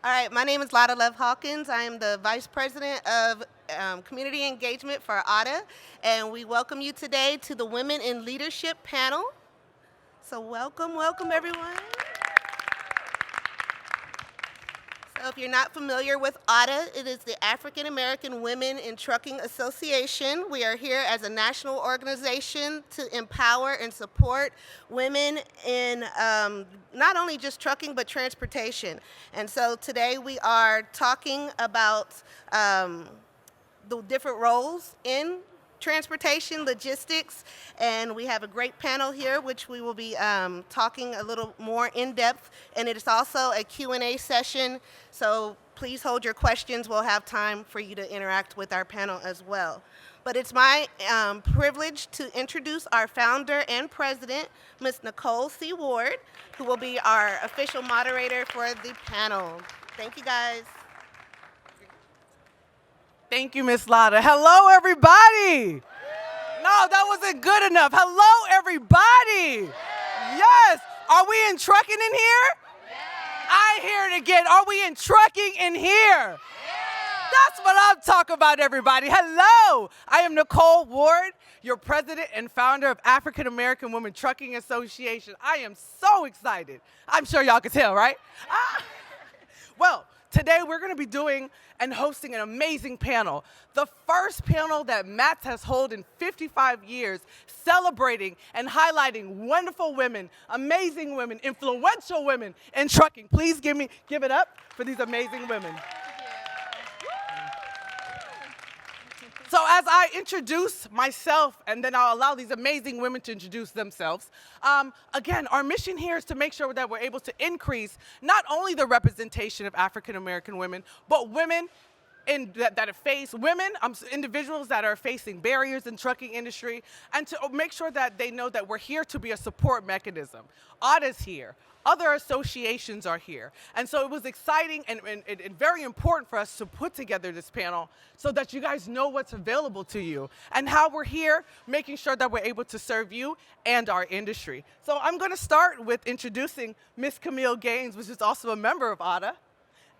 All right, my name is Lotta Love Hawkins. I am the Vice President of Community Engagement for ADA, and we welcome you today to the Women in Leadership panel. So welcome everyone. So if you're not familiar with ADA, it is the African American Women in Trucking Association. We are here as a national organization to empower and support women in not only just trucking, but transportation. And so today we are talking about the different roles in transportation, logistics, and we have a great panel here, which we will be talking a little more in depth, and it is also a Q&A session, so please hold your questions. We'll have time for you to interact with our panel as well. But it's my privilege to introduce our founder and president, Ms. Nicole C. Ward, who will be our official moderator for the panel. Thank you, guys. Thank you, Miss Lotta. Hello, everybody. No, that wasn't good enough. Hello, everybody. Yes. Are we in trucking in here? I hear it again. Are we in trucking in here? That's what I'm talking about, everybody. Hello. I am Nicole Ward, your president and founder of African American Women Trucking Association. I am so excited. I'm sure y'all can tell, right? Well, today we're going to be doing and hosting an amazing panel. The first panel that MATS has held in 55 years, celebrating and highlighting wonderful women, amazing women, influential women in trucking. Please give it up for these amazing women. So as I introduce myself, and then I'll allow these amazing women to introduce themselves, again, our mission here is to make sure that we're able to increase not only the representation of African American women, but women individuals that are facing barriers in trucking industry, and to make sure that they know that we're here to be a support mechanism. ADA's here. Other associations are here. And so it was exciting and very important for us to put together this panel so that you guys know what's available to you and how we're here making sure that we're able to serve you and our industry. So I'm going to start with introducing Miss Camille Gaines, which is also a member of ADA,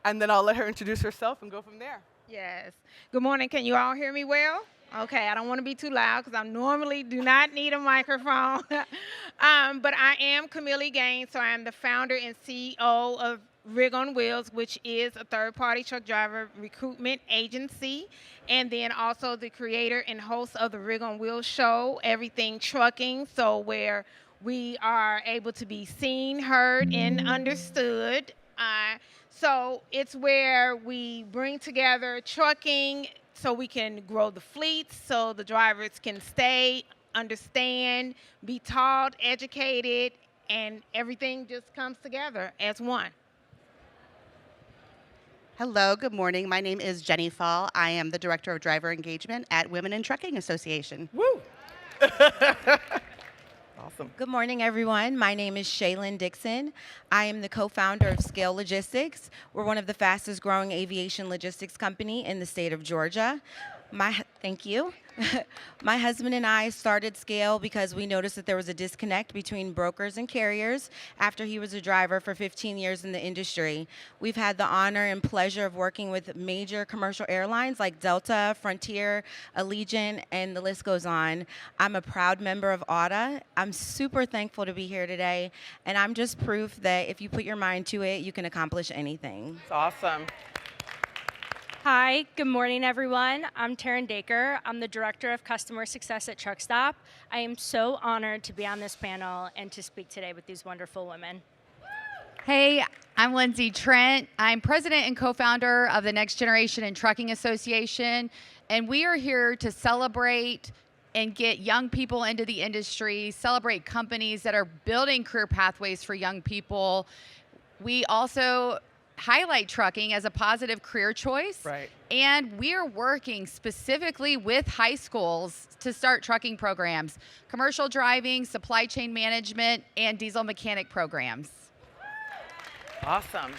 and then I'll let her introduce herself and go from there. Yes. Good morning. Can you all hear me well? Okay, I don't want to be too loud because I normally do not need a microphone. But I am Camille Gaines, so I am the founder and CEO of Rig on Wheels, which is a third-party truck driver recruitment agency, and then also the creator and host of the Rig on Wheels show, Everything Trucking, so where we are able to be seen, heard, and understood. So it's where we bring together trucking so we can grow the fleets, so the drivers can stay, understand, be taught, educated, and everything just comes together as one. Hello, good morning. My name is Jenny Fall. I am the Director of Driver Engagement at Women in Trucking Association. Woo! Awesome. Good morning, everyone. My name is Shaylin Dixon. I am the co-founder of Scale Logistics. We're one of the fastest growing aviation logistics company in the state of Georgia. Thank you. My husband and I started Scale because we noticed that there was a disconnect between brokers and carriers after he was a driver for 15 years in the industry. We've had the honor and pleasure of working with major commercial airlines like Delta, Frontier, Allegiant, and the list goes on. I'm a proud member of ADA. I'm super thankful to be here today, and I'm just proof that if you put your mind to it, you can accomplish anything. It's awesome. Hi, good morning, everyone. I'm Taryn Dacre. I'm the Director of Customer Success at Truckstop. I am so honored to be on this panel and to speak today with these wonderful women. Hey, I'm Lindsay Trent. I'm president and co-founder of the Next Generation in Trucking Association, and we are here to celebrate and get young people into the industry, celebrate companies that are building career pathways for young people. We also highlight trucking as a positive career choice. Right. And we are working specifically with high schools to start trucking programs, commercial driving, supply chain management, and diesel mechanic programs. Awesome.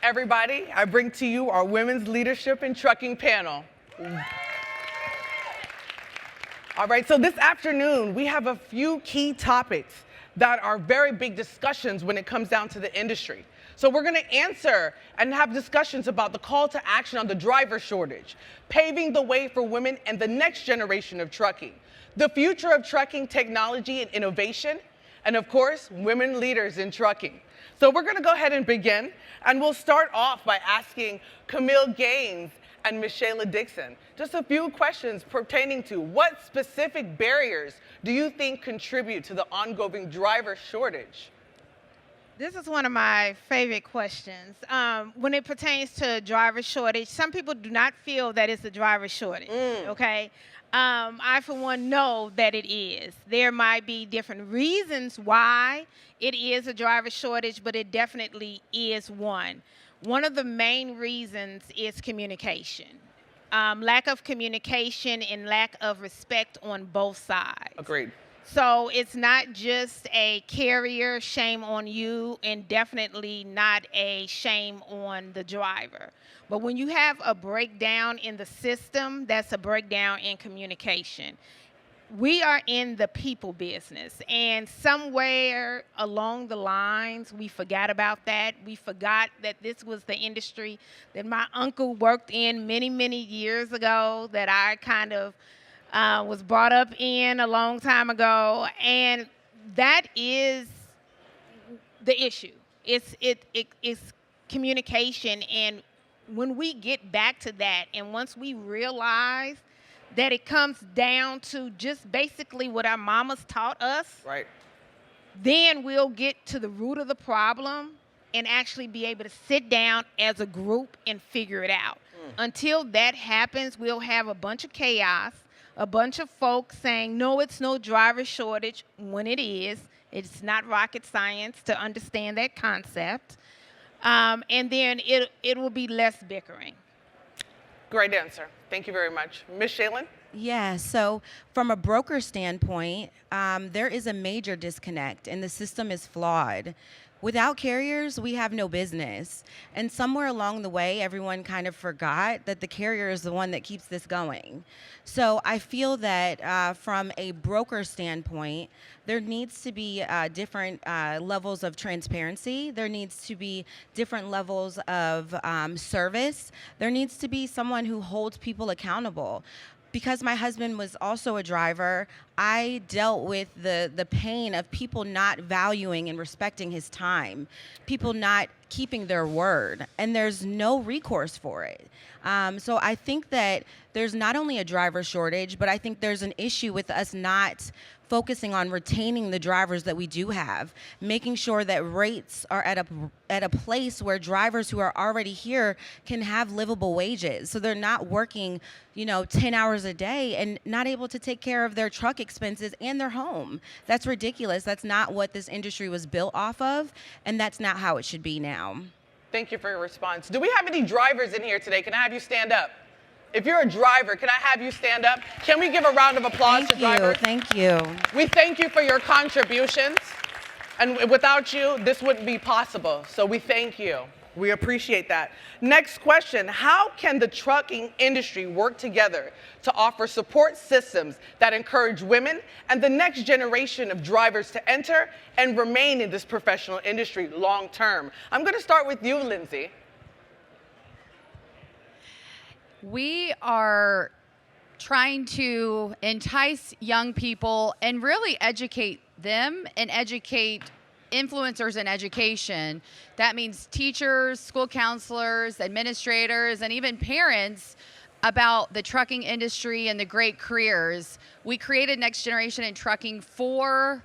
Everybody, I bring to you our Women's Leadership in Trucking panel. All right, so this afternoon, we have a few key topics that are very big discussions when it comes down to the industry. So we're going to answer and have discussions about the call to action on the driver shortage, paving the way for women and the next generation of trucking, the future of trucking technology and innovation, and of course, women leaders in trucking. So we're going to go ahead and begin, and we'll start off by asking Camille Gaines and Michelle Dixon just a few questions pertaining to what specific barriers do you think contribute to the ongoing driver shortage? This is one of my favorite questions. When it pertains to driver shortage, some people do not feel that it's a driver shortage, okay? I, for one, know that it is. There might be different reasons why it is a driver shortage, but it definitely is one. One of the main reasons is communication. Lack of communication and lack of respect on both sides. Agreed. So it's not just a carrier shame on you, and definitely not a shame on the driver. But when you have a breakdown in the system, that's a breakdown in communication. We are in the people business, and somewhere along the lines, we forgot about that. We forgot that this was the industry that my uncle worked in many, many years ago, that I kind of was brought up in a long time ago, and that is the issue. It's communication, and when we get back to that, and once we realize that it comes down to just basically what our mamas taught us, right, then we'll get to the root of the problem and actually be able to sit down as a group and figure it out. Until that happens, we'll have a bunch of chaos, a bunch of folks saying, no, it's no driver shortage, when it is. It's not rocket science to understand that concept. And then it will be less bickering. Great answer. Thank you very much. Ms. Shaylin? Yeah, so from a broker standpoint, there is a major disconnect, and the system is flawed. Without carriers, we have no business. And somewhere along the way, everyone kind of forgot that the carrier is the one that keeps this going. So I feel that from a broker standpoint, there needs to be different levels of transparency. There needs to be different levels of service. There needs to be someone who holds people accountable. Because my husband was also a driver, I dealt with the pain of people not valuing and respecting his time, people not keeping their word, and there's no recourse for it. So I think that there's not only a driver shortage, but I think there's an issue with us not focusing on retaining the drivers that we do have, making sure that rates are at a place where drivers who are already here can have livable wages. So they're not working, 10 hours a day and not able to take care of their truck expenses and their home. That's ridiculous. That's not what this industry was built off of, and that's not how it should be now. Thank you for your response. Do we have any drivers in here today? Can I have you stand up? If you're a driver, can I have you stand up? Can we give a round of applause to drivers? Thank you. We thank you for your contributions. And without you, this wouldn't be possible. So we thank you. We appreciate that. Next question. How can the trucking industry work together to offer support systems that encourage women and the next generation of drivers to enter and remain in this professional industry long term? I'm going to start with you, Lindsay. We are trying to entice young people and really educate them and educate influencers in education. That means teachers, school counselors, administrators, and even parents about the trucking industry and the great careers. We created Next Generation in Trucking for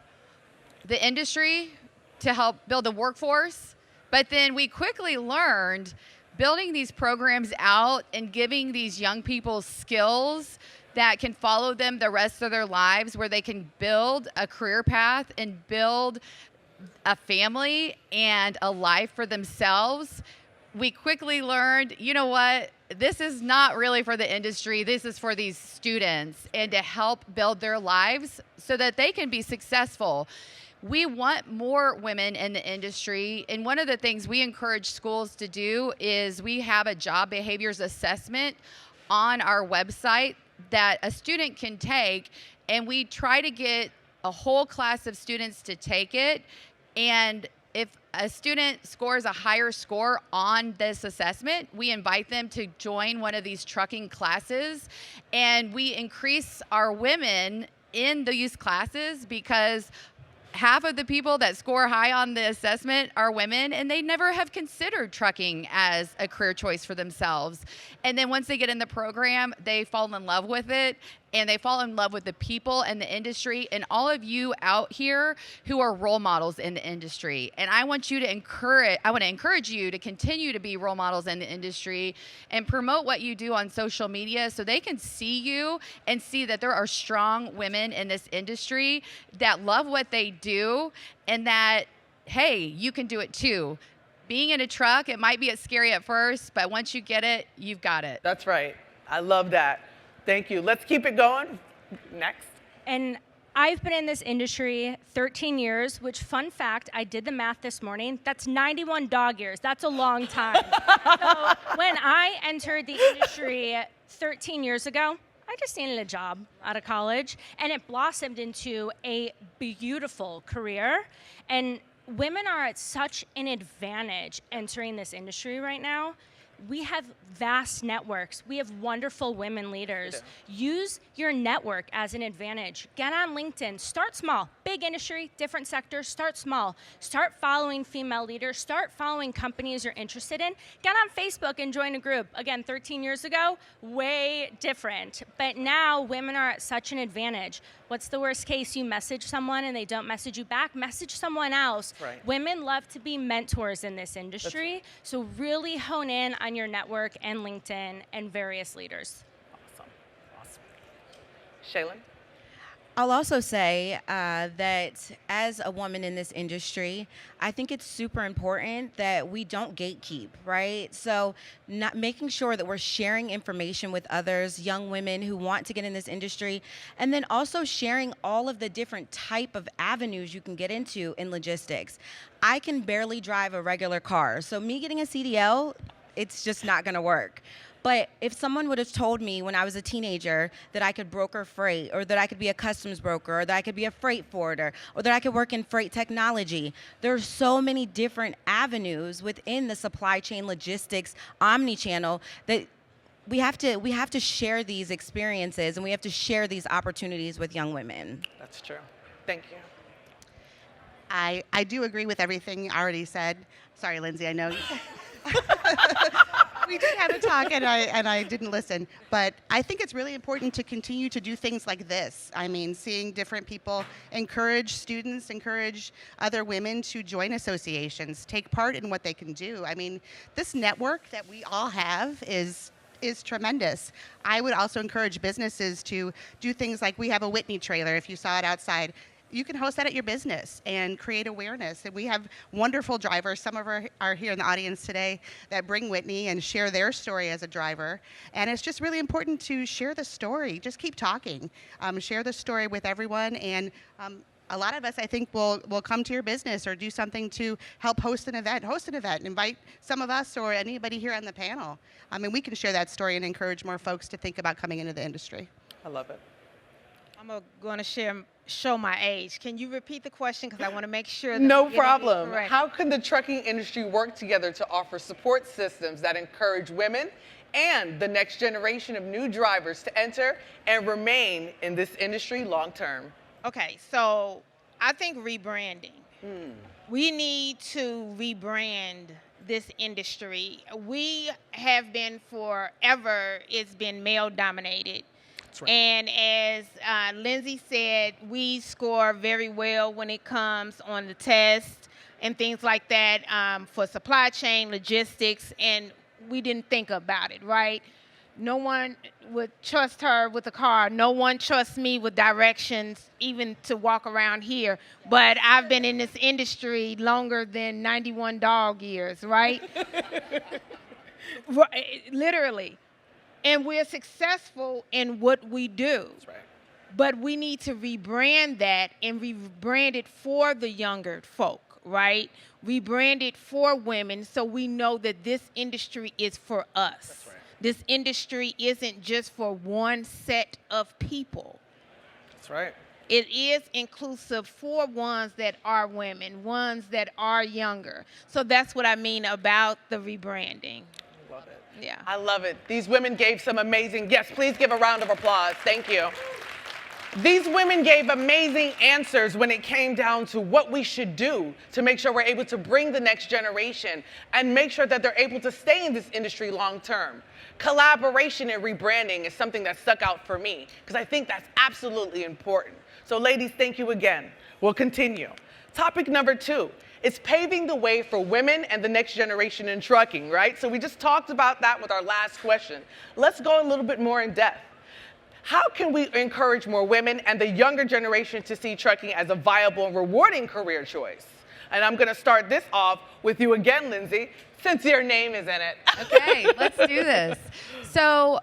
the industry to help build the workforce, but then we quickly learned building these programs out and giving these young people skills that can follow them the rest of their lives, where they can build a career path and build a family and a life for themselves. We quickly learned, this is not really for the industry. This is for these students, and to help build their lives so that they can be successful. We want more women in the industry, and one of the things we encourage schools to do is we have a job behaviors assessment on our website that a student can take, and we try to get a whole class of students to take it. And if a student scores a higher score on this assessment, we invite them to join one of these trucking classes, and we increase our women in these classes because half of the people that score high on the assessment are women, and they never have considered trucking as a career choice for themselves. And then once they get in the program, they fall in love with it, and they fall in love with the people and the industry, and all of you out here who are role models in the industry. And I want to encourage you to continue to be role models in the industry and promote what you do on social media so they can see you and see that there are strong women in this industry that love what they do, and that, hey, you can do it too. Being in a truck, it might be scary at first, but once you get it, you've got it. That's right. I love that. Thank you. Let's keep it going. Next. And I've been in this industry 13 years, which, fun fact, I did the math this morning. That's 91 dog years. That's a long time. So when I entered the industry 13 years ago, I just needed a job out of college, and it blossomed into a beautiful career. And women are at such an advantage entering this industry right now. We have vast networks. We have wonderful women leaders. Use your network as an advantage. Get on LinkedIn. Start small. Big industry, different sectors. Start small. Start following female leaders. Start following companies you're interested in. Get on Facebook and join a group. Again, 13 years ago, way different. But now women are at such an advantage. What's the worst case? You message someone and they don't message you back? Message someone else. Right. Women love to be mentors in this industry. So really hone in on your network and LinkedIn and various leaders. Awesome. Shaylin? I'll also say that as a woman in this industry, I think it's super important that we don't gatekeep, right? So not making sure that we're sharing information with others, young women who want to get in this industry, and then also sharing all of the different type of avenues you can get into in logistics. I can barely drive a regular car, so me getting a CDL, it's just not gonna work. But if someone would have told me when I was a teenager that I could broker freight, or that I could be a customs broker, or that I could be a freight forwarder, or that I could work in freight technology, there are so many different avenues within the supply chain logistics omni-channel that we have to share these experiences, and we have to share these opportunities with young women. That's true. Thank you. I do agree with everything already said. Sorry, Lindsay, I know. We did have a talk, and I didn't listen. But I think it's really important to continue to do things like this. I mean, seeing different people encourage students, encourage other women to join associations, take part in what they can do. I mean, this network that we all have is tremendous. I would also encourage businesses to do things like, we have a Whitney trailer, if you saw it outside. You can host that at your business and create awareness. And we have wonderful drivers. Some of our are here in the audience today that bring Whitney and share their story as a driver. And it's just really important to share the story. Just keep talking. Share the story with everyone. And a lot of us, I think, will come to your business or do something to help host an event. Invite some of us or anybody here on the panel. I mean, we can share that story and encourage more folks to think about coming into the industry. I love it. I'm going to show my age. Can you repeat the question, because I want to make sure that No I'm getting it problem. correct. How can the trucking industry work together to offer support systems that encourage women and the next generation of new drivers to enter and remain in this industry long term? Okay, so I think rebranding. We need to rebrand this industry. We have been forever, it's been male dominated. That's right. And as Lindsay said, we score very well when it comes on the test and things like that for supply chain logistics, and we didn't think about it, right? No one would trust her with a car. No one trusts me with directions, even to walk around here. But I've been in this industry longer than 91 dog years, right? Literally. And we're successful in what we do. That's right. But we need to rebrand that and rebrand it for the younger folk, right? Rebrand it for women so we know that this industry is for us. That's right. This industry isn't just for one set of people. That's right. it is inclusive for ones that are women, ones that are younger. So that's what I mean about the rebranding. Love it. Yeah. I love it. These women gave some amazing, yes, please give a round of applause. Thank you. These women gave amazing answers when it came down to what we should do to make sure we're able to bring the next generation and make sure that they're able to stay in this industry long term. Collaboration and rebranding is something that stuck out for me because I think that's absolutely important. So ladies, thank you again. We'll continue. Topic number 2. It's paving the way for women and the next generation in trucking, right? So we just talked about that with our last question. Let's go a little bit more in depth. How can we encourage more women and the younger generation to see trucking as a viable and rewarding career choice? And I'm going to start this off with you again, Lindsay, since your name is in it. Okay, let's do this. So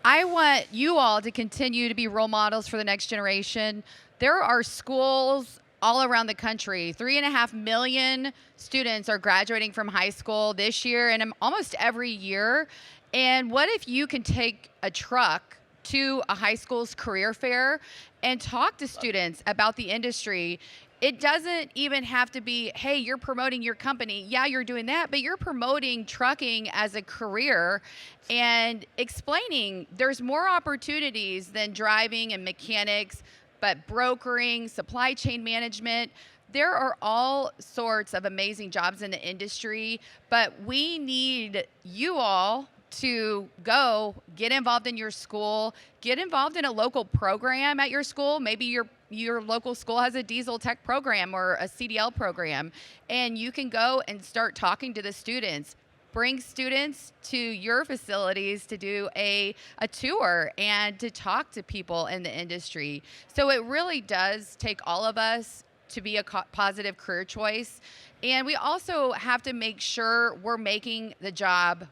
I want you all to continue to be role models for the next generation. There are schools all around the country. 3.5 million students are graduating from high school this year and almost every year. And what if you can take a truck to a high school's career fair and talk to students about the industry? It doesn't even have to be, hey, you're promoting your company. Yeah, you're doing that, but you're promoting trucking as a career and explaining there's more opportunities than driving and mechanics, but brokering, supply chain management. There are all sorts of amazing jobs in the industry, but we need you all to go get involved in your school, get involved in a local program at your school. Maybe your local school has a diesel tech program or a CDL program, and you can go and start talking to the students. Bring students to your facilities to do a tour and to talk to people in the industry. So it really does take all of us to be a positive career choice. And we also have to make sure we're making the job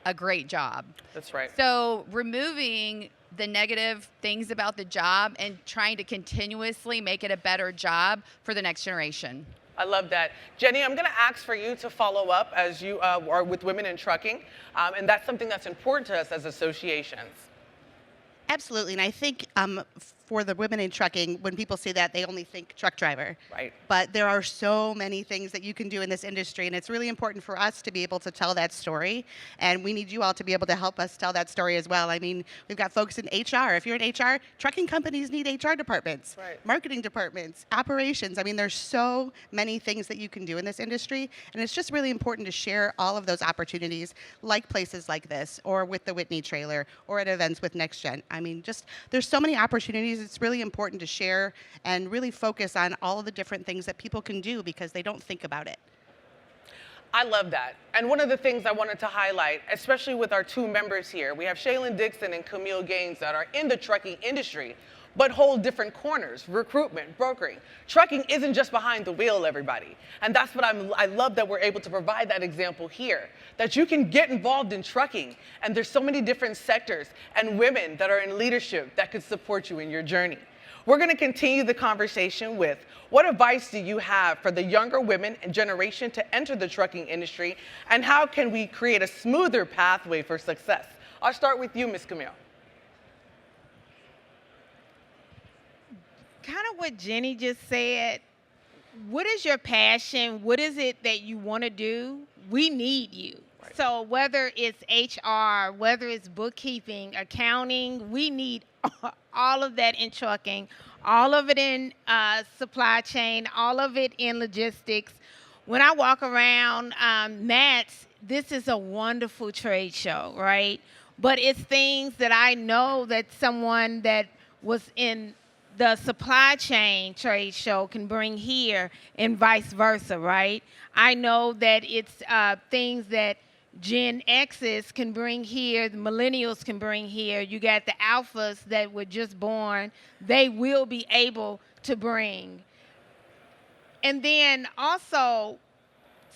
a great job. That's right. So removing the negative things about the job and trying to continuously make it a better job for the next generation. I love that. Jenny, I'm going to ask for you to follow up as you are with Women in Trucking, and that's something that's important to us as associations. Absolutely, and I think for the women in trucking, when people say that, they only think truck driver. Right. But there are so many things that you can do in this industry, and it's really important for us to be able to tell that story, and we need you all to be able to help us tell that story as well. I mean, we've got folks in HR. If you're in HR, trucking companies need HR departments, right, marketing departments, operations. I mean, there's so many things that you can do in this industry, and it's just really important to share all of those opportunities, like places like this, or with the Whitney trailer, or at events with Next Gen. I mean, just there's so many opportunities. It's really important to share and really focus on all of the different things that people can do because they don't think about it. I love that. And one of the things I wanted to highlight, especially with our 2 members here, we have Shaylin Dixon and Camille Gaines that are in the trucking industry, but hold different corners: recruitment, brokering. Trucking isn't just behind the wheel, everybody. And that's what I love that we're able to provide that example here, that you can get involved in trucking, and there's so many different sectors and women that are in leadership that could support you in your journey. We're going to continue the conversation with, what advice do you have for the younger women and generation to enter the trucking industry, and how can we create a smoother pathway for success? I'll start with you, Ms. Camille. Kind of what Jenny just said. What is your passion? What is it that you want to do? We need you. Right. So whether it's HR, whether it's bookkeeping, accounting, we need all of that in trucking, all of it in supply chain, all of it in logistics. When I walk around Matt's, this is a wonderful trade show, right? But it's things that I know that someone that was in the supply chain trade show can bring here, and vice versa, right? I know that it's things that Gen X's can bring here, the millennials can bring here. You got the alphas that were just born. They will be able to bring. And then also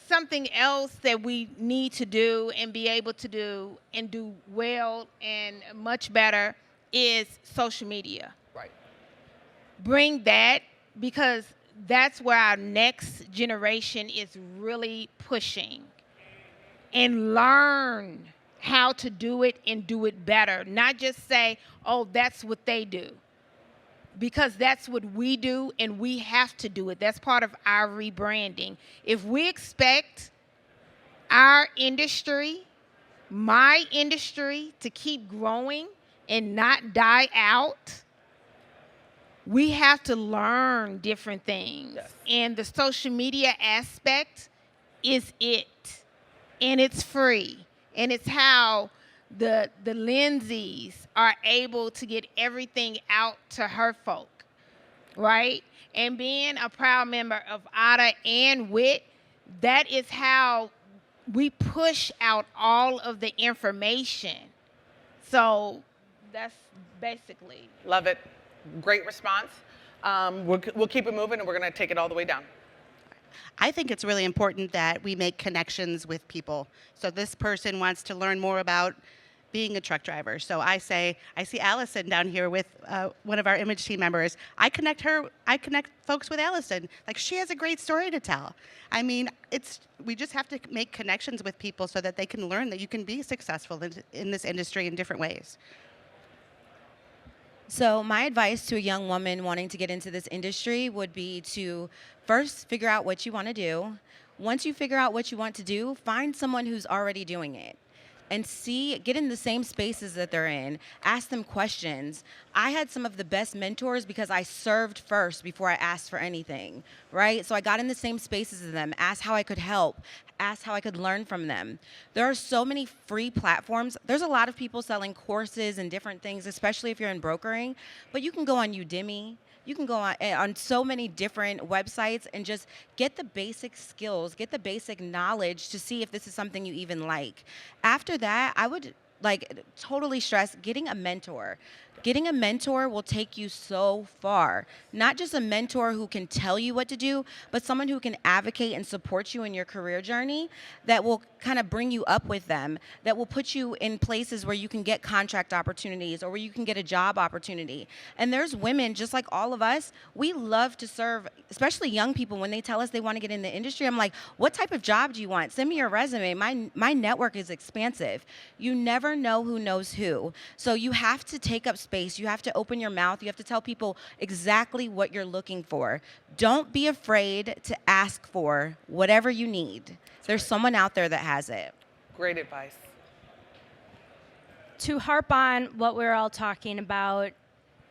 something else that we need to do and be able to do and do well and much better is social media. Right. Bring that, because that's where our next generation is really pushing. And learn how to do it and do it better. Not just say, oh, that's what they do. because that's what we do and we have to do it. That's part of our rebranding. If we expect our industry, my industry, to keep growing and not die out, we have to learn different things. Yes. And the social media aspect is it. And it's free. And it's how the Lindsays are able to get everything out to her folk, right? And being a proud member of ADA and WIT, that is how we push out all of the information. So that's basically. Love it. Great response. We'll keep it moving, and we're going to take it all the way down. I think it's really important that we make connections with people. So this person wants to learn more about being a truck driver. So I see Allison down here with one of our image team members. I connect folks with Allison. Like, she has a great story to tell. I mean, we just have to make connections with people so that they can learn that you can be successful in this industry in different ways. So my advice to a young woman wanting to get into this industry would be to first figure out what you want to do. Once you figure out what you want to do, find someone who's already doing it and get in the same spaces that they're in. Ask them questions. I had some of the best mentors because I served first before I asked for anything, right? So I got in the same spaces as them, asked how I could help, asked how I could learn from them. There are so many free platforms. There's a lot of people selling courses and different things, especially if you're in brokering, but you can go on Udemy. You can go on so many different websites and just get the basic skills, get the basic knowledge to see if this is something you even like. After that, I would totally stress getting a mentor. Getting a mentor will take you so far. Not just a mentor who can tell you what to do, but someone who can advocate and support you in your career journey, that will kind of bring you up with them, that will put you in places where you can get contract opportunities or where you can get a job opportunity. And there's women, just like all of us, we love to serve, especially young people. When they tell us they want to get in the industry, I'm like, what type of job do you want? Send me your resume. My network is expansive. You never know who knows who. So you have to take up space. You have to open your mouth. You have to tell people exactly what you're looking for. Don't be afraid to ask for whatever you need. There's someone out there that has it. Great advice. To harp on what we're all talking about,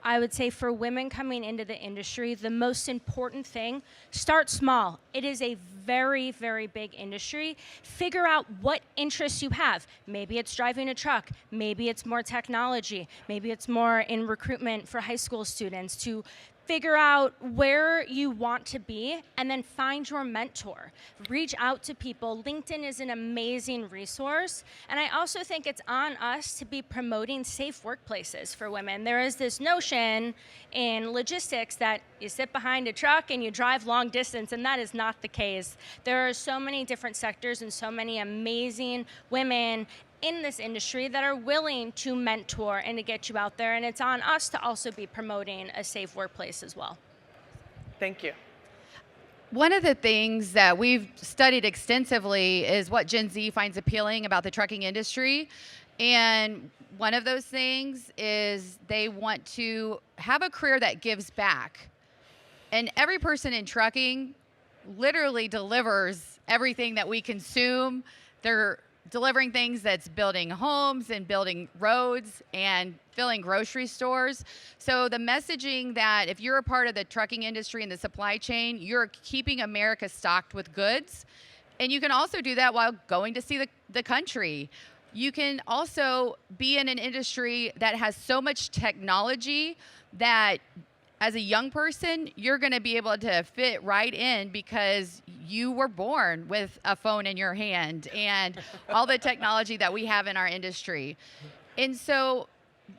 I would say for women coming into the industry, the most important thing, start small. It is a very, very big industry. Figure out what interests you have. Maybe it's driving a truck. Maybe it's more technology. Maybe it's more in recruitment for high school students. To figure out where you want to be and then find your mentor. Reach out to people. LinkedIn is an amazing resource. And I also think it's on us to be promoting safe workplaces for women. There is this notion in logistics that you sit behind a truck and you drive long distance, and that is not the case. There are so many different sectors and so many amazing women in this industry that are willing to mentor and to get you out there, and it's on us to also be promoting a safe workplace as well. Thank you. One of the things that we've studied extensively is what Gen Z finds appealing about the trucking industry. And one of those things is they want to have a career that gives back. And every person in trucking literally delivers everything that we consume. They're delivering things that's building homes and building roads and filling grocery stores. So the messaging that if you're a part of the trucking industry and the supply chain, you're keeping America stocked with goods. And you can also do that while going to see the country. You can also be in an industry that has so much technology that as a young person, you're going to be able to fit right in because you were born with a phone in your hand and all the technology that we have in our industry. And so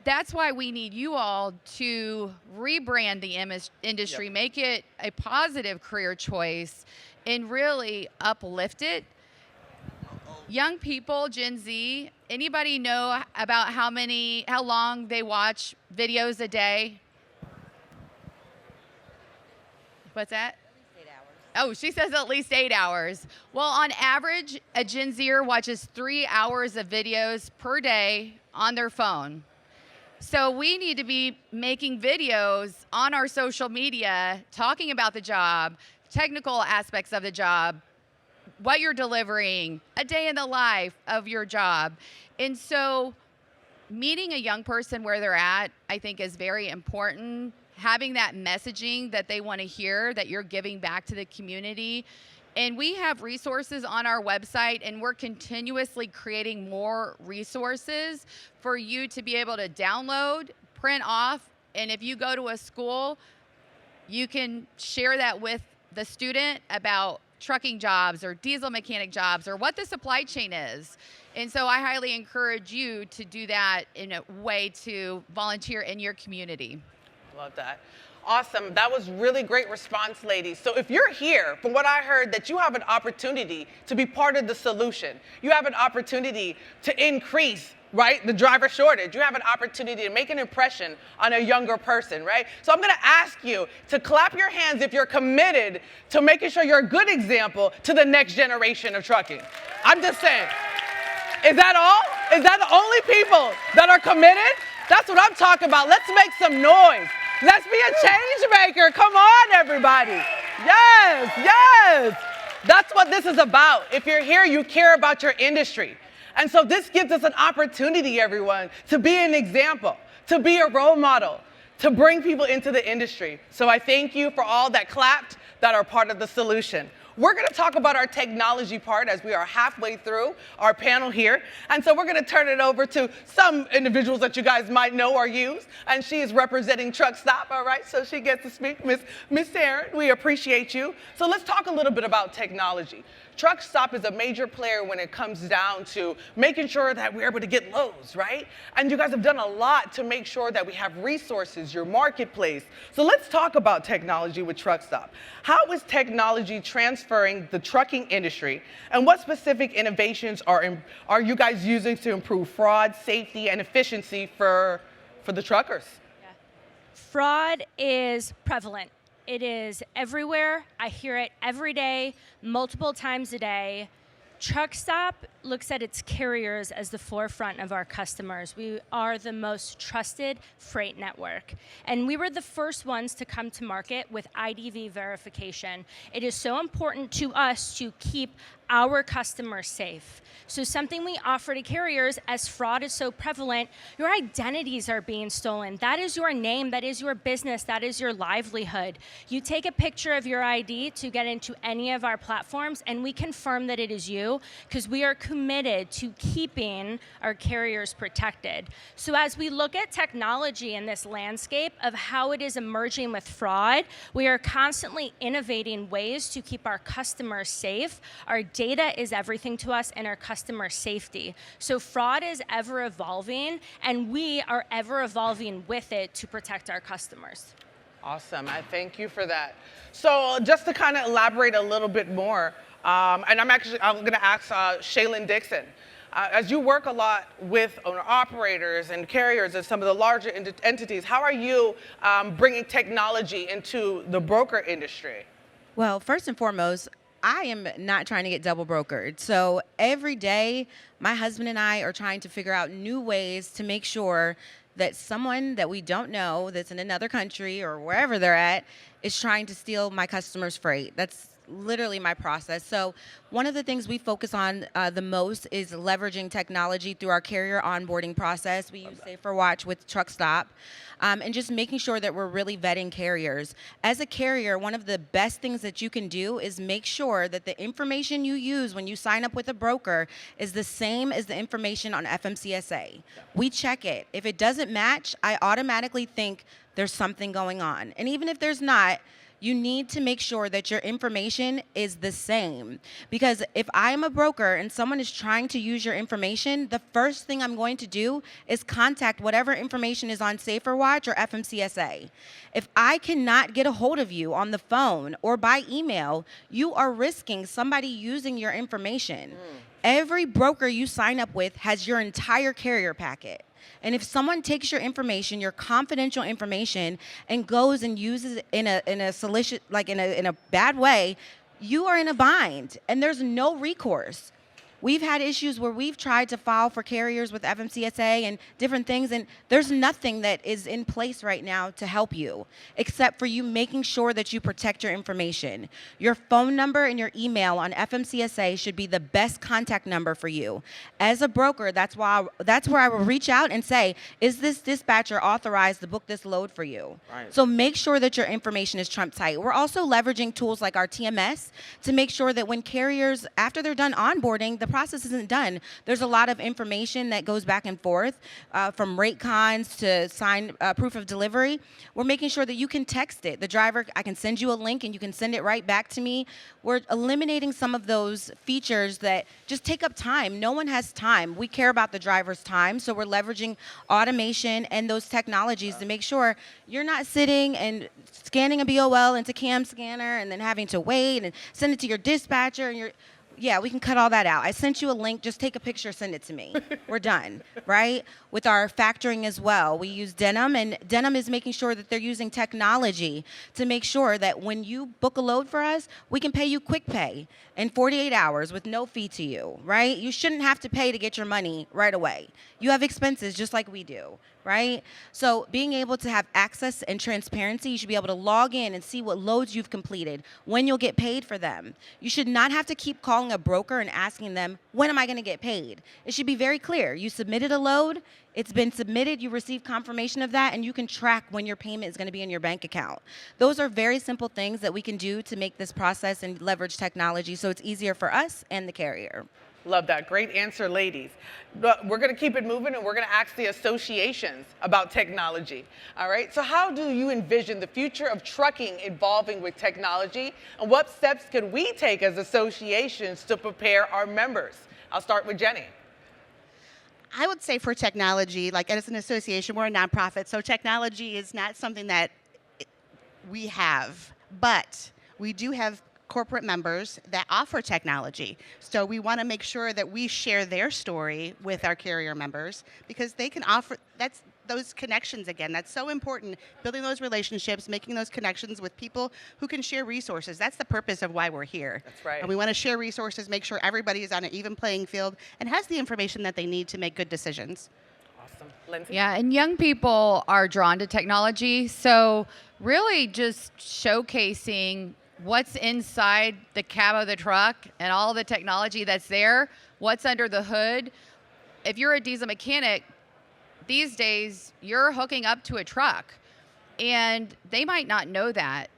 that's why we need you all to rebrand the industry, Yep. make it a positive career choice, and really uplift it. Young people, Gen Z, anybody know about how long they watch videos a day? What's that? At least 8 hours. Oh, she says at least 8 hours. Well, on average, a Gen Zer watches 3 hours of videos per day on their phone. So we need to be making videos on our social media, talking about the job, technical aspects of the job, what you're delivering, a day in the life of your job. And so meeting a young person where they're at, I think, is very important. Having that messaging that they want to hear, that you're giving back to the community. And we have resources on our website, and we're continuously creating more resources for you to be able to download, print off, and if you go to a school, you can share that with the student about trucking jobs or diesel mechanic jobs or what the supply chain is. And so I highly encourage you to do that in a way to volunteer in your community. Love that. Awesome. That was really great response, ladies. So if you're here, from what I heard, that you have an opportunity to be part of the solution. You have an opportunity to increase, right, the driver shortage. You have an opportunity to make an impression on a younger person, right? So I'm going to ask you to clap your hands if you're committed to making sure you're a good example to the next generation of trucking. I'm just saying. Is that all? Is that the only people that are committed? That's what I'm talking about. Let's make some noise. Let's be a change maker. Come on, everybody. Yes, yes. That's what this is about. If you're here, you care about your industry. And so this gives us an opportunity, everyone, to be an example, to be a role model, to bring people into the industry. So I thank you for all that clapped that are part of the solution. We're going to talk about our technology part as we are halfway through our panel here. And so we're going to turn it over to some individuals that you guys might know or use. And she is representing Truck Stop, all right? So she gets to speak. Miss Taryn, we appreciate you. So let's talk a little bit about technology. Truck Stop is a major player when it comes down to making sure that we're able to get loads, right? And you guys have done a lot to make sure that we have resources, your marketplace. So let's talk about technology with Truck Stop. How is technology transferring the trucking industry, and what specific innovations are you guys using to improve fraud, safety, and efficiency for the truckers? Yeah. Fraud is prevalent. It is everywhere. I hear it every day, multiple times a day. Truck Stop looks at its carriers as the forefront of our customers. We are the most trusted freight network. And we were the first ones to come to market with IDV verification. It is so important to us to keep our customers safe. So something we offer to carriers, as fraud is so prevalent, your identities are being stolen. That is your name, that is your business, that is your livelihood. You take a picture of your ID to get into any of our platforms, and we confirm that it is you, because we are committed to keeping our carriers protected. So as we look at technology in this landscape of how it is emerging with fraud, we are constantly innovating ways to keep our customers safe. Our data is everything to us, and our customer safety. So fraud is ever evolving, and we are ever evolving with it to protect our customers. Awesome. I thank you for that. So just to kind of elaborate a little bit more, and I'm going to ask Shaylin Dixon. As you work a lot with owner-operators and carriers and some of the larger entities, how are you bringing technology into the broker industry? Well, first and foremost, I am not trying to get double brokered. So every day, my husband and I are trying to figure out new ways to make sure that someone that we don't know that's in another country or wherever they're at is trying to steal my customer's freight. That's literally my process. So one of the things we focus on the most is leveraging technology through our carrier onboarding process. We use SaferWatch with Truck Stop, and just making sure that we're really vetting carriers. As a carrier, one of the best things that you can do is make sure that the information you use when you sign up with a broker is the same as the information on FMCSA. We check it. If it doesn't match, I automatically think there's something going on. And even if there's not, you need to make sure that your information is the same. Because if I'm a broker and someone is trying to use your information, the first thing I'm going to do is contact whatever information is on SaferWatch or FMCSA. If I cannot get a hold of you on the phone or by email, you are risking somebody using your information. Every broker you sign up with has your entire carrier packet. And if someone takes your information, your confidential information, and goes and uses it in a in a bad way, you are in a bind, and there's no recourse. We've had issues where we've tried to file for carriers with FMCSA and different things, and there's nothing that is in place right now to help you, except for you making sure that you protect your information. Your phone number and your email on FMCSA should be the best contact number for you. As a broker, that's where I will reach out and say, is this dispatcher authorized to book this load for you? Right. So make sure that your information is Trump tight. We're also leveraging tools like our TMS to make sure that when carriers, after they're done onboarding, the process isn't done. There's a lot of information that goes back and forth, from rate cons to sign proof of delivery. We're making sure that you can text it. The driver, I can send you a link and you can send it right back to me. We're eliminating some of those features that just take up time. No one has time. We care about the driver's time, so we're leveraging automation and those technologies to make sure you're not sitting and scanning a BOL into CAM scanner and then having to wait and send it to your dispatcher and yeah, we can cut all that out. I sent you a link. Just take a picture, send it to me. We're done, right? With our factoring as well, we use Denim, and Denim is making sure that they're using technology to make sure that when you book a load for us, we can pay you quick pay in 48 hours with no fee to you, right? You shouldn't have to pay to get your money right away. You have expenses just like we do, right? So being able to have access and transparency, you should be able to log in and see what loads you've completed, when you'll get paid for them. You should not have to keep calling a broker and asking them, when am I going to get paid? It should be very clear. You submitted a load, it's been submitted, you received confirmation of that, and you can track when your payment is going to be in your bank account. Those are very simple things that we can do to make this process and leverage technology so it's easier for us and the carrier. Love that. Great answer, ladies. But we're going to keep it moving, and we're going to ask the associations about technology. All right? So how do you envision the future of trucking evolving with technology? And what steps could we take as associations to prepare our members? I'll start with Jenny. I would say for technology, like as an association, we're a nonprofit, so technology is not something that we have, but we do have corporate members that offer technology. So we want to make sure that we share their story with our carrier members because they can offer, that's those connections again. That's so important, building those relationships, making those connections with people who can share resources. That's the purpose of why we're here. That's right. And we want to share resources, make sure everybody is on an even playing field and has the information that they need to make good decisions. Awesome. Lindsay? Yeah, and young people are drawn to technology. So really just showcasing what's inside the cab of the truck and all the technology that's there, what's under the hood. If you're a diesel mechanic, these days you're hooking up to a truck and they might not know that.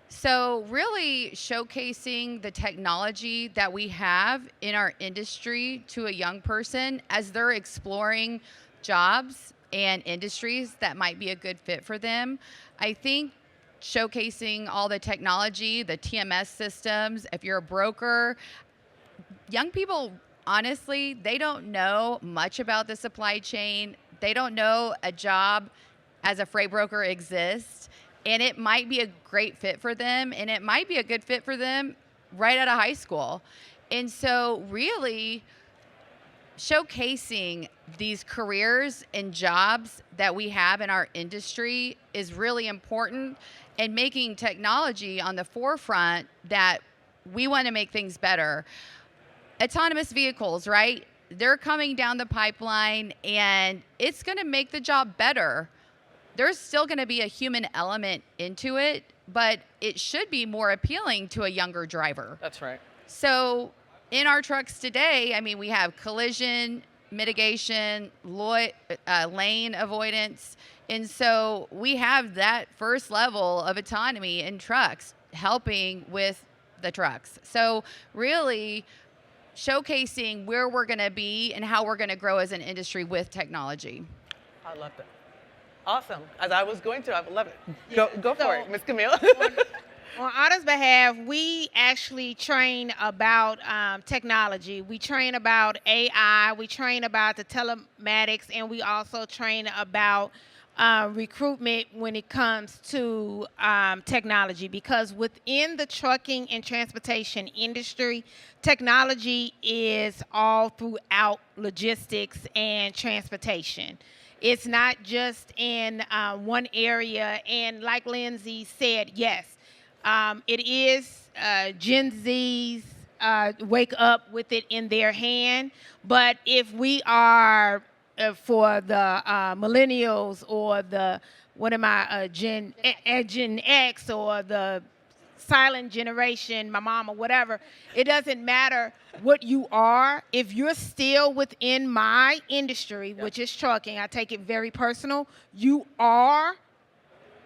So really showcasing the technology that we have in our industry to a young person as they're exploring jobs and industries that might be a good fit for them. I think showcasing all the technology, the TMS systems, if you're a broker, young people, honestly, they don't know much about the supply chain. They don't know a job as a freight broker exists, and it might be a great fit for them, and it might be a good fit for them right out of high school. And so really showcasing these careers and jobs that we have in our industry is really important, and making technology on the forefront that we want to make things better. Autonomous vehicles, right? They're coming down the pipeline and it's going to make the job better. There's still going to be a human element into it, but it should be more appealing to a younger driver. That's right. So in our trucks today, I mean, we have collision mitigation, lane avoidance. And so we have that first level of autonomy in trucks helping with the trucks. So really showcasing where we're going to be and how we're going to grow as an industry with technology. I love that. Awesome. As I was going to, I would love it. Go for it, Ms. Camille. On Otter's behalf, we actually train about technology. We train about AI. We train about the telematics, and we also train about recruitment when it comes to technology, because within the trucking and transportation industry, technology is all throughout logistics and transportation. It's not just in one area. And like Lindsay said, yes, it is Gen Z's wake up with it in their hand. But if we are for the millennials or the Gen X or the silent generation, my mom or whatever, it doesn't matter what you are. If you're still within my industry, which is trucking, I take it very personal. You are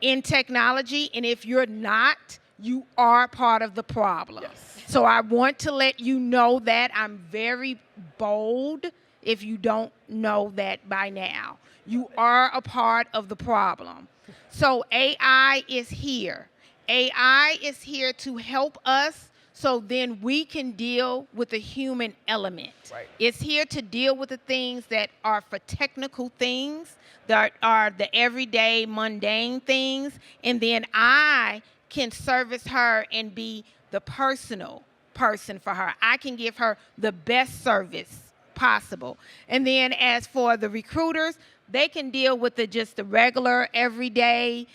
in technology, and if you're not, you are part of the problem. Yes. So I want to let you know that I'm very bold if you don't know that by now. You are a part of the problem. So AI is here. AI is here to help us so then we can deal with the human element. Right. It's here to deal with the things that are for technical things, that are the everyday mundane things, and then I can service her and be the personal person for her. I can give her the best service possible. And then as for the recruiters, they can deal with just the regular, everyday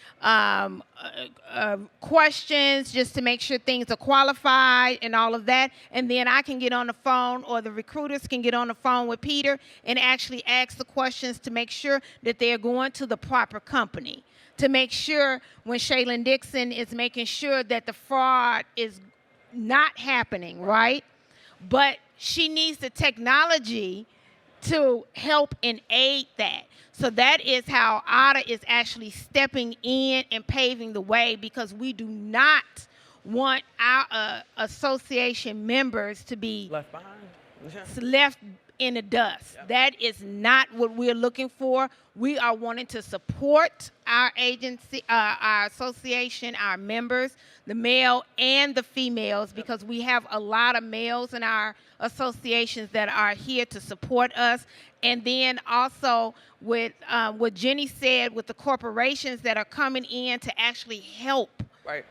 questions just to make sure things are qualified and all of that. And then I can get on the phone, or the recruiters can get on the phone with Peter and actually ask the questions to make sure that they're going to the proper company, to make sure when Shaylin Dixon is making sure that the fraud is not happening, right? But she needs the technology to help and aid that. So that is how ADA is actually stepping in and paving the way, because we do not want our association members to be Left behind. left in the dust. Yep. That is not what we're looking for. We are wanting to support our agency, our association, our members, the male and the females, because we have a lot of males in our associations that are here to support us. And then also with what Jenny said, with the corporations that are coming in to actually help. Right.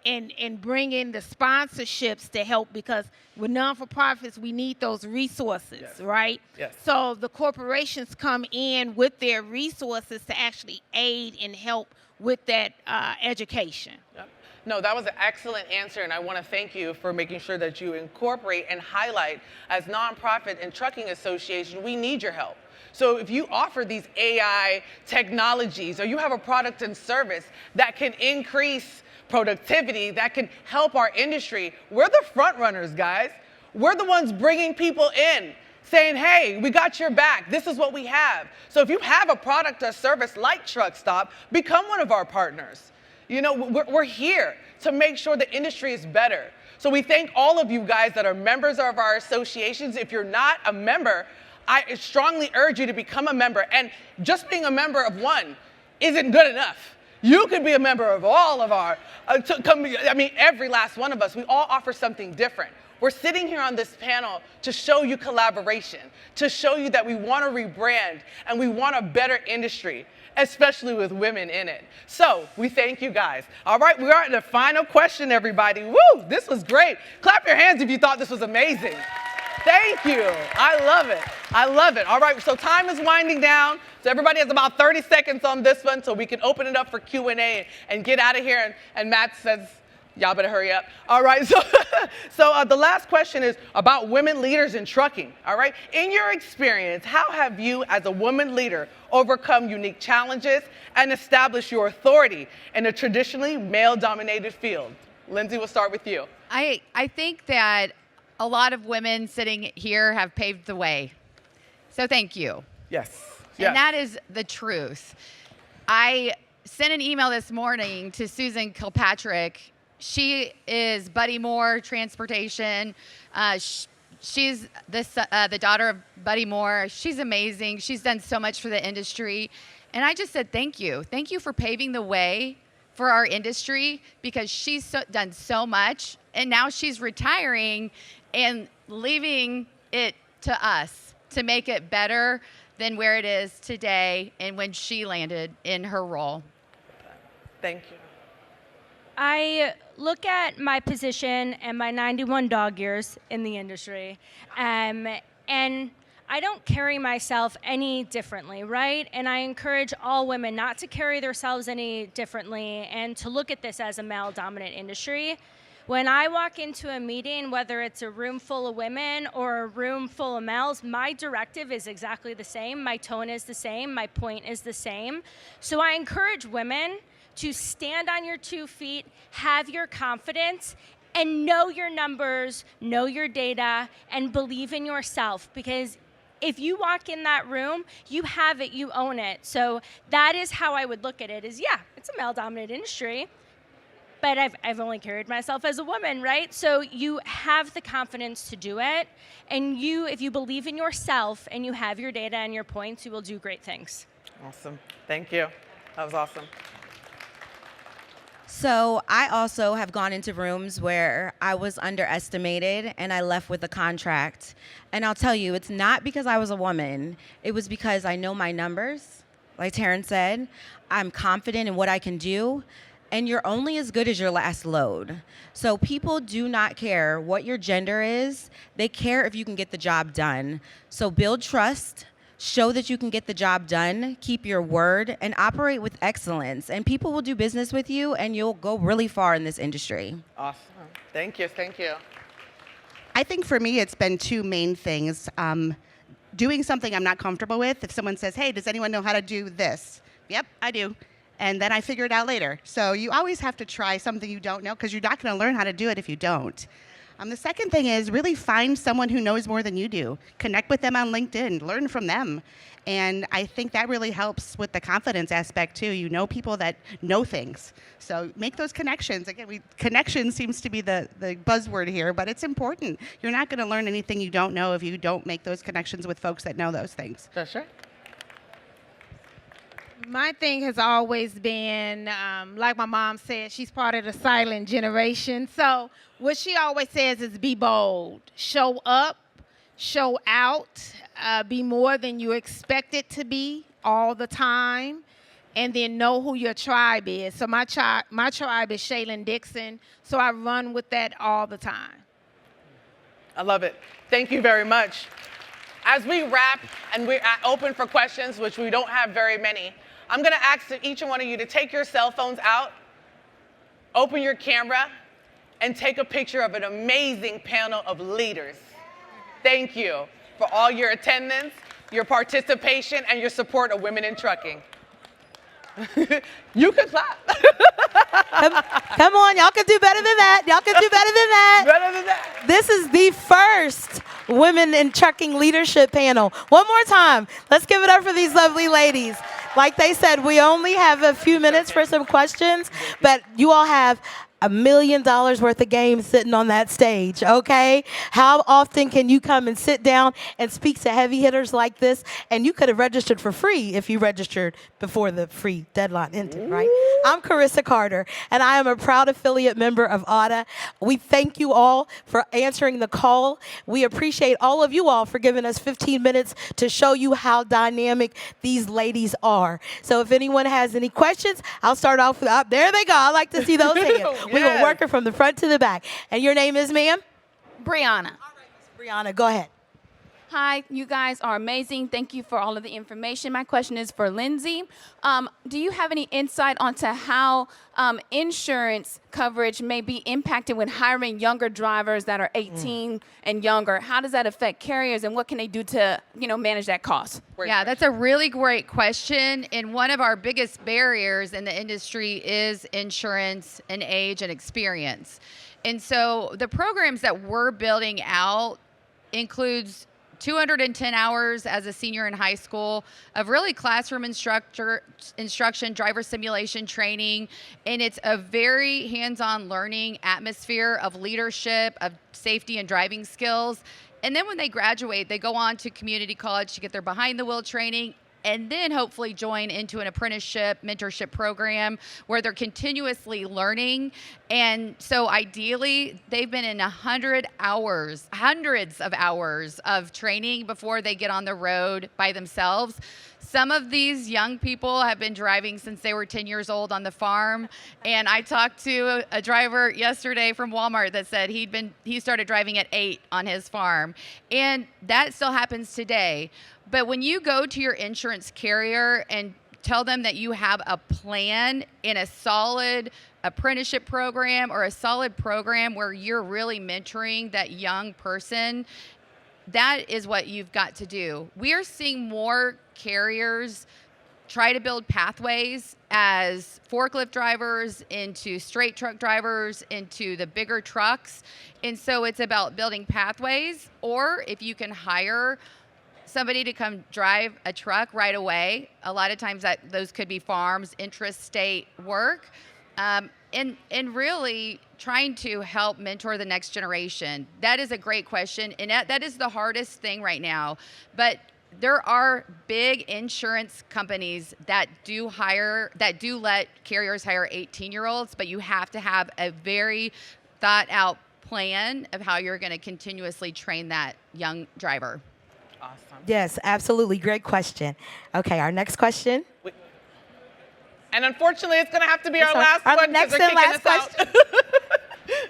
And bring in the sponsorships to help, because with non-for-profits, we need those resources, yes. right? Yes. So the corporations come in with their resources to actually aid and help with that education. Yep. No, that was an excellent answer, and I want to thank you for making sure that you incorporate and highlight, as nonprofit and trucking association, we need your help. So if you offer these AI technologies, or you have a product and service that can increase productivity, that can help our industry, we're the front runners, guys. We're the ones bringing people in, saying, hey, we got your back. This is what we have. So if you have a product or service like Truck Stop, become one of our partners. You know, we're here to make sure the industry is better. So we thank all of you guys that are members of our associations. If you're not a member, I strongly urge you to become a member. And just being a member of one isn't good enough. You could be a member of all of our, every last one of us. We all offer something different. We're sitting here on this panel to show you collaboration, to show you that we want to rebrand and we want a better industry, especially with women in it. So we thank you guys. All right, we are at the final question, everybody. Woo, this was great. Clap your hands if you thought this was amazing. Thank you. I love it. I love it. All right, so time is winding down. So everybody has about 30 seconds on this one so we can open it up for Q&A and get out of here. And Matt says, y'all better hurry up. All right, so the last question is about women leaders in trucking. All right, in your experience, how have you as a woman leader overcome unique challenges and established your authority in a traditionally male-dominated field? Lindsay, we'll start with you. I think that a lot of women sitting here have paved the way. So thank you. Yes. And that is the truth. I sent an email this morning to Susan Kilpatrick. She is Buddy Moore Transportation. She's the daughter of Buddy Moore. She's amazing. She's done so much for the industry. And I just said, thank you. Thank you for paving the way for our industry, because she's done so much. And now she's retiring and leaving it to us to make it better than where it is today and when she landed in her role. Thank you. I look at my position and my 91 dog years in the industry, and I don't carry myself any differently, right? And I encourage all women not to carry themselves any differently and to look at this as a male-dominant industry. When I walk into a meeting, whether it's a room full of women or a room full of males, my directive is exactly the same. My tone is the same. My point is the same. So I encourage women to stand on your 2 feet, have your confidence, and know your numbers, know your data, and believe in yourself. Because if you walk in that room, you have it, you own it. So that is how I would look at it is, yeah, it's a male-dominated industry, but I've only carried myself as a woman, right? So you have the confidence to do it. And if you believe in yourself and you have your data and your points, you will do great things. Awesome. Thank you. That was awesome. So I also have gone into rooms where I was underestimated and I left with a contract. And I'll tell you, it's not because I was a woman. It was because I know my numbers. Like Taryn said, I'm confident in what I can do. And you're only as good as your last load. So people do not care what your gender is. They care if you can get the job done. So build trust. Show that you can get the job done, keep your word, and operate with excellence. And people will do business with you, and you'll go really far in this industry. Awesome. Thank you. Thank you. I think for me, it's been 2 main things. Doing something I'm not comfortable with. If someone says, hey, does anyone know how to do this? Yep, I do. And then I figure it out later. So you always have to try something you don't know because you're not going to learn how to do it if you don't. The second thing is really find someone who knows more than you do. Connect with them on LinkedIn. Learn from them. And I think that really helps with the confidence aspect, too. You know people that know things. So make those connections. Again, connection seems to be the buzzword here, but it's important. You're not going to learn anything you don't know if you don't make those connections with folks that know those things. That's right. My thing has always been, like my mom said, she's part of the silent generation. So what she always says is be bold, show up, show out, be more than you expect it to be all the time, and then know who your tribe is. So my tribe is Shaylin Dixon, so I run with that all the time. I love it. Thank you very much. As we wrap and we're open for questions, which we don't have very many, I'm going to ask each one of you to take your cell phones out, open your camera, and take a picture of an amazing panel of leaders. Thank you for all your attendance, your participation, and your support of women in trucking. You can clap. Come on, y'all can do better than that. Y'all can do better than that. Better than that. This is the first Women in Trucking Leadership panel. One more time. Let's give it up for these lovely ladies. Like they said, we only have a few minutes for some questions, but you all have $1 million worth of games sitting on that stage, okay? How often can you come and sit down and speak to heavy hitters like this? And you could have registered for free if you registered before the free deadline ended, right? I'm Carissa Carter, and I am a proud affiliate member of AUTA. We thank you all for answering the call. We appreciate all of you all for giving us 15 minutes to show you how dynamic these ladies are. So if anyone has any questions, I'll start off with, there they go. I like to see those hands. We will work it from the front to the back. And your name is, ma'am? Brianna. All right, Ms. Brianna, go ahead. Hi, you guys are amazing. Thank you for all of the information. My question is for Lindsay. Do you have any insight onto how insurance coverage may be impacted when hiring younger drivers that are 18 and younger? How does that affect carriers, and what can they do to, manage that cost? Yeah, that's a really great question. And one of our biggest barriers in the industry is insurance and age and experience. And so the programs that we're building out includes 210 hours as a senior in high school of really classroom instruction, driver simulation training, and it's a very hands-on learning atmosphere of leadership, of safety and driving skills. And then when they graduate, they go on to community college to get their behind-the-wheel training, and then hopefully join into an apprenticeship mentorship program where they're continuously learning. And so ideally, they've been in hundreds of hours of training before they get on the road by themselves. Some of these young people have been driving since they were 10 years old on the farm. And I talked to a driver yesterday from Walmart that said he started driving at 8 on his farm. And that still happens today. But when you go to your insurance carrier and tell them that you have a plan in a solid apprenticeship program or a solid program where you're really mentoring that young person, that is what you've got to do. We are seeing more carriers try to build pathways as forklift drivers into straight truck drivers into the bigger trucks. And so it's about building pathways, or if you can hire somebody to come drive a truck right away. A lot of times those could be farms, intrastate work. And really trying to help mentor the next generation. That is a great question, and that is the hardest thing right now. But there are big insurance companies that do let carriers hire 18-year-olds, but you have to have a very thought out plan of how you're going to continuously train that young driver. Awesome. Yes, absolutely. Great question. Okay, our next question. And unfortunately, it's going to have to be our last Our one next because they're and kicking last us out.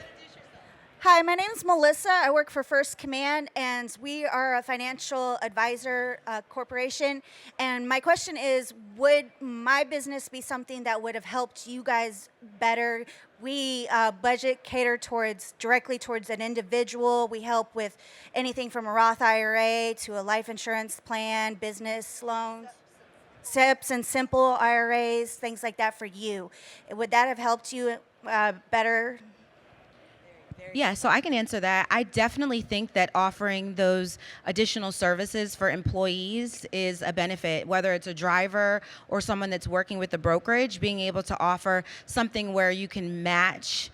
Hi, my name is Melissa. I work for First Command, and we are a financial advisor corporation. And my question is, would my business be something that would have helped you guys better? We budget cater directly towards an individual. We help with anything from a Roth IRA to a life insurance plan, business loans, SIPs and simple IRAs, things like that for you. Would that have helped you better? Yeah, so I can answer that. I definitely think that offering those additional services for employees is a benefit, whether it's a driver or someone that's working with the brokerage, being able to offer something where you can match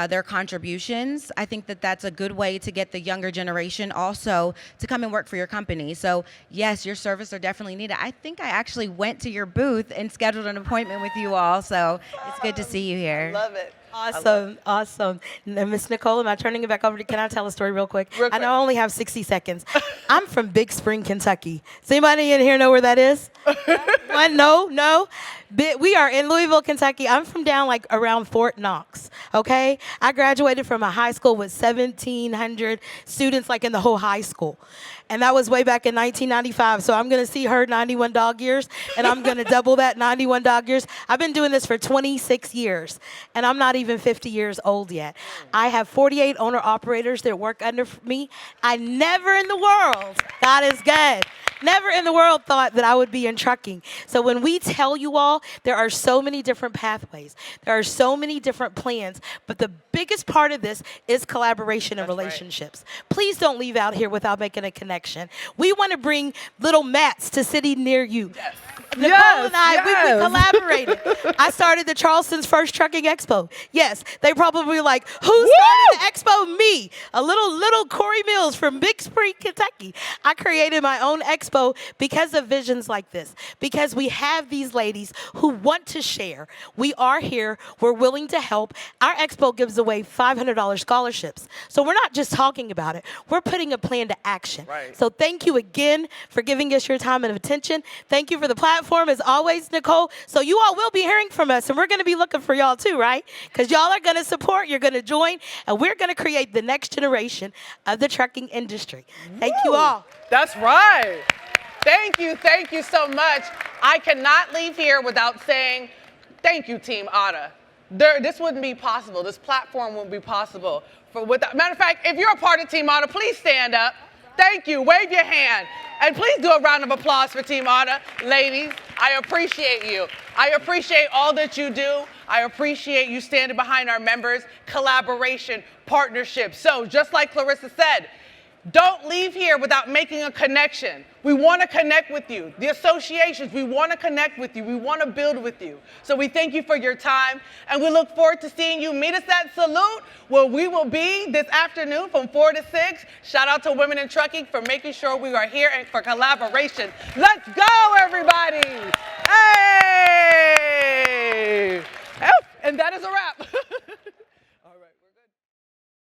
their contributions. I think that that's a good way to get the younger generation also to come and work for your company. So yes, your services are definitely needed. I think I actually went to your booth and scheduled an appointment with you all, so it's good to see you here. Love it. Awesome, awesome. Miss Nicole, am I turning it back over to you? Can I tell a story real quick? Real quick. I know I only have 60 seconds. I'm from Big Spring, Kentucky. Does anybody in here know where that is? One? No? We are in Louisville, Kentucky. I'm from down like around Fort Knox, okay? I graduated from a high school with 1,700 students like in the whole high school. And that was way back in 1995. So I'm going to see her 91 dog years, and I'm going to double that 91 dog years. I've been doing this for 26 years, and I'm not even 50 years old yet. I have 48 owner-operators that work under me. I never in the world, God is good, never in the world thought that I would be in trucking. So when we tell you all, there are so many different pathways. There are so many different plans. But the biggest part of this is collaboration and relationships. Right. Please don't leave out here without making a connection. We want to bring little Matts to city near you. Yes. Nicole and I, we collaborated. I started the Charleston's first trucking expo. Yes, they probably were like, who started the expo? Me, a little Corey Mills from Big Spring, Kentucky. I created my own expo because of visions like this, because we have these ladies who want to share. We are here. We're willing to help. Our expo gives away $500 scholarships. So we're not just talking about it. We're putting a plan to action. Right. So thank you again for giving us your time and attention. Thank you for the platform as always, Nicole. So you all will be hearing from us, and we're going to be looking for y'all too, right? Because y'all are going to support, you're going to join, and we're going to create the next generation of the trucking industry. Thank you all. That's right. Thank you so much. I cannot leave here without saying thank you, Team ATA. This wouldn't be possible. This platform wouldn't be possible. Matter of fact, if you're a part of Team ATA, please stand up. Thank you. Wave your hand. And please do a round of applause for Team ATA. Ladies, I appreciate you. I appreciate all that you do. I appreciate you standing behind our members, collaboration, partnership. So just like Clarissa said, don't leave here without making a connection. We want to connect with you. The associations, we want to connect with you. We want to build with you. So we thank you for your time, and we look forward to seeing you. Meet us at Salute, where we will be this afternoon from 4 to 6. Shout out to Women in Trucking for making sure we are here and for collaboration. Let's go, everybody. Hey! And that is a wrap.